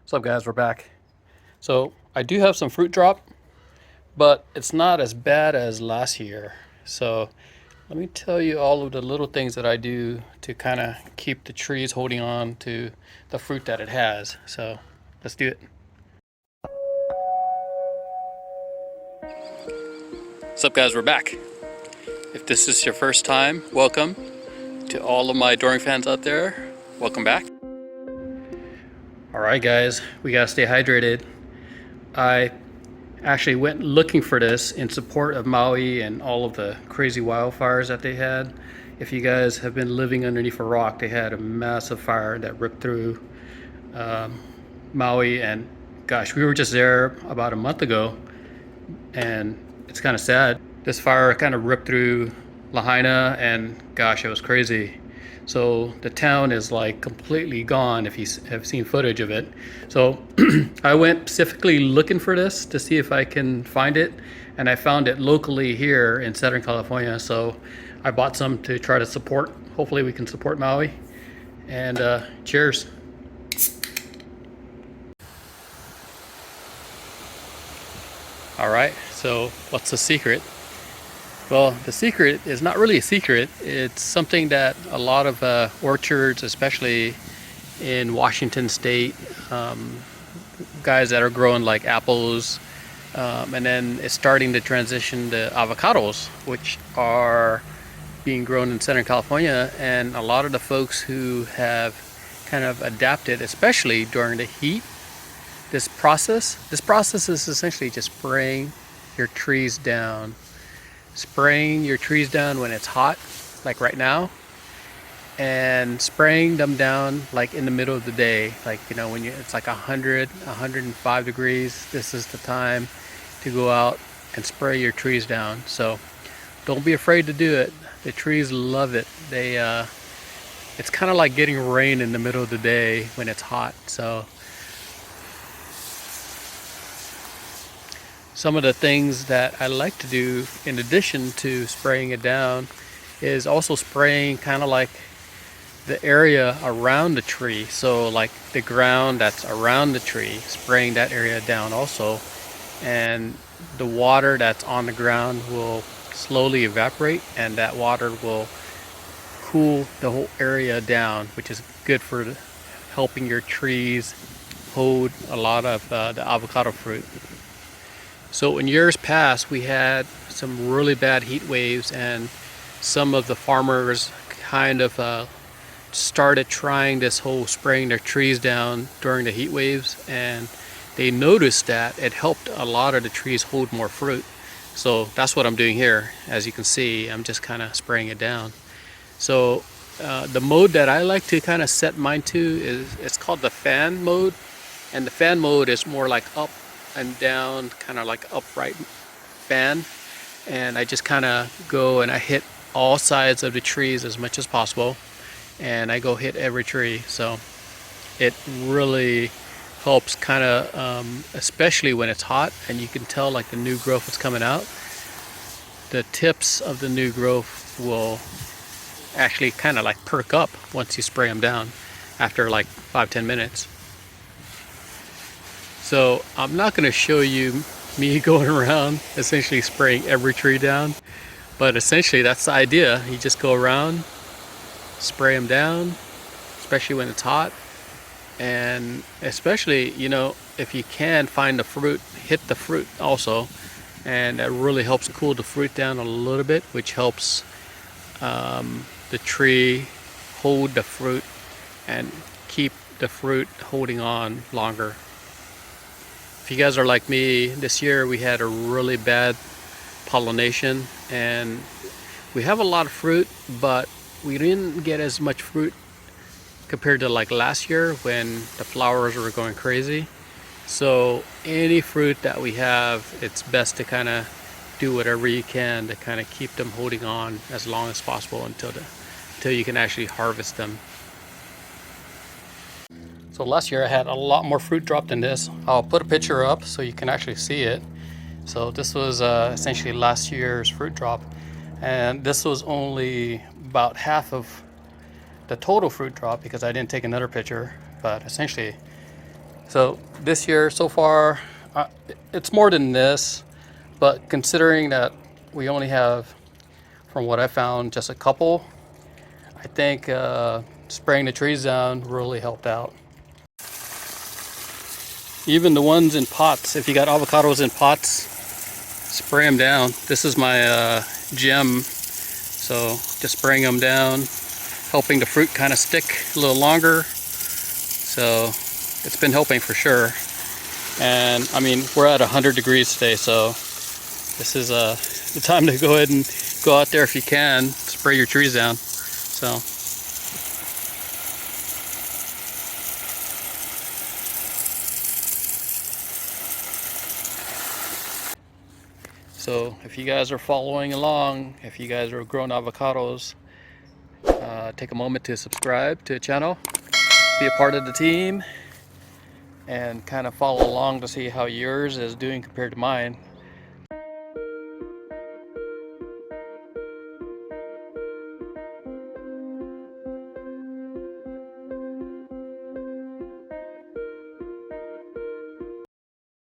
What's up, guys? We're back. So I do have some fruit drop, but it's not as bad as last year. So let me tell you all of the little things that I do to kind of keep the trees holding on to the fruit that it has. So let's do it. What's up, guys? We're back. If this is your first time, welcome. To all of my adoring fans out there, welcome back. All right, guys, we gotta stay hydrated. I actually went looking for this in support of Maui and all of the crazy wildfires that they had. If you guys have been living underneath a rock, they had a massive fire that ripped through Maui, and gosh, we were just there about a month ago, and it's kind of sad. This fire kind of ripped through Lahaina, and gosh, it was crazy. So the town is like completely gone if you have seen footage of it. So I went specifically looking for this to see if I can find it, and I found it locally here in Southern California. So I bought some to try to support. Hopefully we can support Maui. And cheers. All right, so what's the secret? Well, the secret is not really a secret. It's something that a lot of orchards, especially in Washington State, guys that are growing like apples, and then it's starting to transition to avocados, which are being grown in Southern California. And a lot of the folks who have kind of adapted, especially during the heat, this process is essentially just spraying your trees down. Spraying your trees down when it's hot, like right now, and spraying them down like in the middle of the day, like, you know, when it's like 105 degrees. This is the time to go out and spray your trees down. So don't be afraid to do it. The trees love it. It's kind of like getting rain in the middle of the day when it's hot. So some of the things that I like to do in addition to spraying it down is also spraying kind of like the area around the tree. So like the ground that's around the tree, spraying that area down also. And the water that's on the ground will slowly evaporate, and that water will cool the whole area down, which is good for helping your trees hold a lot of the avocado fruit. So in years past, we had some really bad heat waves, and some of the farmers kind of started trying this whole spraying their trees down during the heat waves, and they noticed that it helped a lot of the trees hold more fruit. So that's what I'm doing here. As you can see, I'm just kind of spraying it down. So the mode that I like to kind of set mine to is, it's called the fan mode, and the fan mode is more like up and down, kind of like upright fan. And I just kind of go and I hit all sides of the trees as much as possible, and I go hit every tree. So it really helps kind of especially when it's hot and you can tell like the new growth is coming out. The tips of the new growth will actually kind of like perk up once you spray them down after like 5-10 minutes. So I'm not going to show you me going around essentially spraying every tree down, but essentially that's the idea. You just go around, spray them down, especially when it's hot. And especially, you know, if you can find the fruit, hit the fruit also, and that really helps cool the fruit down a little bit, which helps the tree hold the fruit and keep the fruit holding on longer. If you guys are like me, this year we had a really bad pollination, and we have a lot of fruit, but we didn't get as much fruit compared to like last year when the flowers were going crazy. So any fruit that we have, it's best to kind of do whatever you can to kind of keep them holding on as long as possible until you can actually harvest them. So last year I had a lot more fruit drop than this. I'll put a picture up so you can actually see it. So this was essentially last year's fruit drop, and this was only about half of the total fruit drop because I didn't take another picture. But essentially So this year so far, it's more than this, but considering that we only have, from what I found, just a couple, I think spraying the trees down really helped out. Even the ones in pots, if you got avocados in pots, spray them down. This is my gem, so just spraying them down, helping the fruit kind of stick a little longer. So it's been helping for sure. And I mean, we're at 100 degrees today, so this is the time to go ahead and go out there if you can, spray your trees down. So if you guys are following along, if you guys are growing avocados, take a moment to subscribe to the channel, be a part of the team, and kind of follow along to see how yours is doing compared to mine.